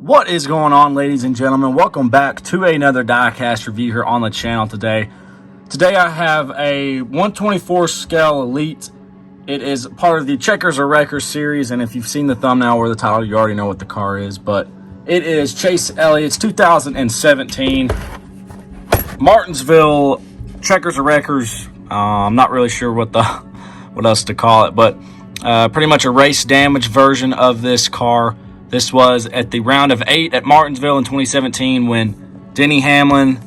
What is going on, ladies and gentlemen? Welcome back to another Diecast review here on the channel today. Today I have a 124 scale Elite. It is part of the Checkers or Wreckers series, and if you've seen the thumbnail or the title, you already know what the car is, but it is Chase Elliott's 2017 Martinsville Checkers or Wreckers. I'm not really sure what else to call it, but pretty much a race damage version of this car. This was at the round of 8 at Martinsville in 2017 when Denny Hamlin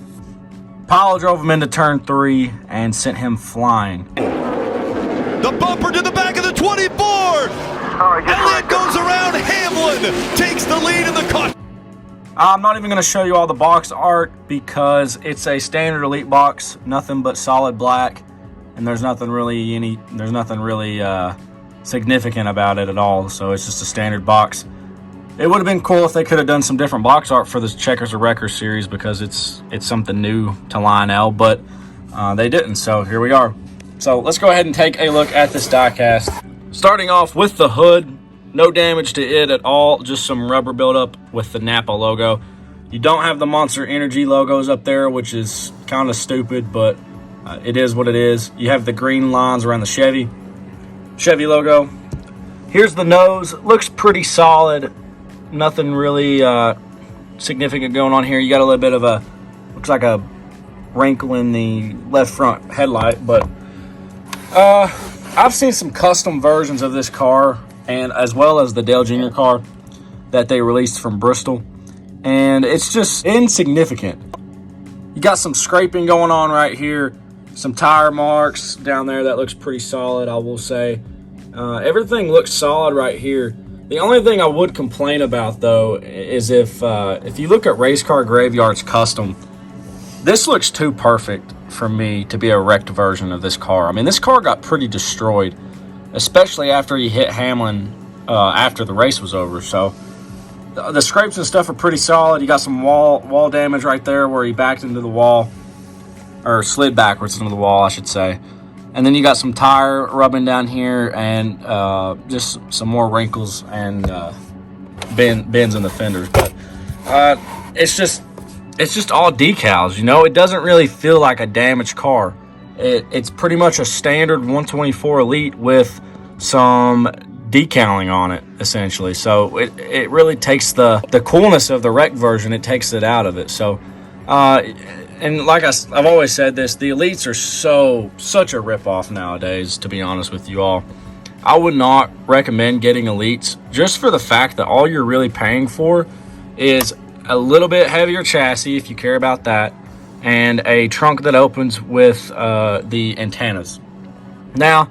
pile drove him into turn 3 and sent him flying. The bumper to the back of the 24. Elliott goes around. Hamlin takes the lead in the car. I'm not even going to show you all the box art because it's a standard Elite box, nothing but solid black, and there's nothing really significant about it at all. So it's just a standard box. It would have been cool if they could have done some different box art for this Checkers or Wreckers series because it's something new to Lionel, but they didn't. So here we are. So let's go ahead and take a look at this diecast. Starting off with the hood, no damage to it at all, just some rubber buildup with the Napa logo. You don't have the Monster Energy logos up there, which is kind of stupid, but it is what it is. You have the green lines around the Chevy logo. Here's the nose, looks pretty solid. Nothing really significant going on here. You got a little bit of looks like a wrinkle in the left front headlight, but I've seen some custom versions of this car, and as well as the Dale Jr. car that they released from Bristol, and it's just insignificant. You got some scraping going on right here, some tire marks down there. That looks pretty solid, I will say. Everything looks solid right here. The only thing I would complain about, though, is if you look at Race Car Graveyard's custom, this looks too perfect for me to be a wrecked version of this car. I mean, this car got pretty destroyed, especially after he hit Hamlin after the race was over. So the scrapes and stuff are pretty solid. You got some wall damage right there where he backed into the wall, or slid backwards into the wall, I should say. And then you got some tire rubbing down here and just some more wrinkles and bends in the fenders. But it's just all decals, you know. It doesn't really feel like a damaged car. It's pretty much a standard 124 Elite with some decaling on it, essentially. So it really takes the coolness of the wreck version, it takes it out of it. So and like I've always said this, the Elites are such a ripoff nowadays, to be honest with you all. I would not recommend getting Elites just for the fact that all you're really paying for is a little bit heavier chassis, if you care about that, and a trunk that opens with the antennas. Now,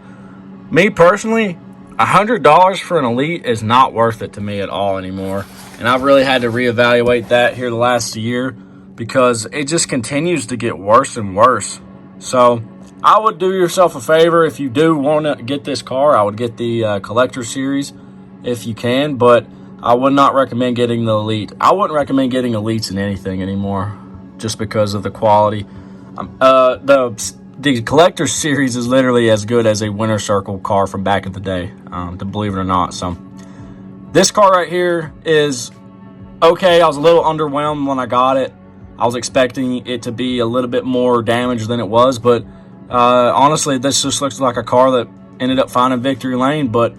me personally, $100 for an Elite is not worth it to me at all anymore. And I've really had to reevaluate that here the last year, because it just continues to get worse and worse. So I would do yourself a favor if you do want to get this car. I would get the Collector Series if you can, but I would not recommend getting the Elite. I wouldn't recommend getting Elites in anything anymore just because of the quality. The Collector Series is literally as good as a Winter Circle car from back in the day, to believe it or not. So this car right here is okay. I was a little underwhelmed when I got it. I was expecting it to be a little bit more damaged than it was, but honestly, this just looks like a car that ended up finding victory lane. But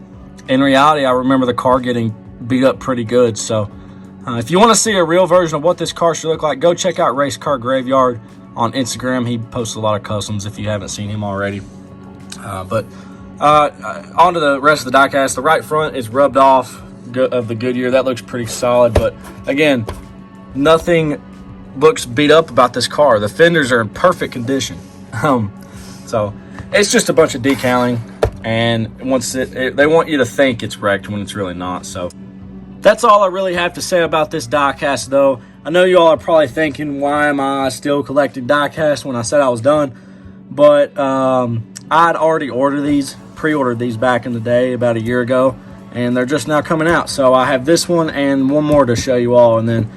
in reality, I remember the car getting beat up pretty good. So if you want to see a real version of what this car should look like, go check out Race Car Graveyard on Instagram. He posts a lot of customs if you haven't seen him already. But on to the rest of the diecast. The right front is rubbed off of the Goodyear. That looks pretty solid, but again, nothing looks beat up about this car. The fenders are in perfect condition. So it's just a bunch of decaling, and they want you to think it's wrecked when it's really not. So that's all I really have to say about this diecast, though. I know you all are probably thinking, why am I still collecting diecast when I said I was done? But I'd already pre-ordered these back in the day about a year ago, and they're just now coming out. So I have this one and one more to show you all, and then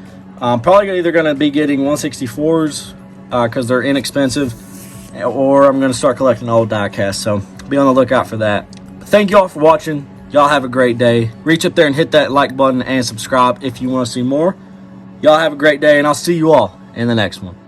I'm probably either going to be getting 164s because they're inexpensive, or I'm going to start collecting old diecast. So be on the lookout for that. Thank you all for watching. Y'all have a great day. Reach up there and hit that like button and subscribe if you want to see more. Y'all have a great day, and I'll see you all in the next one.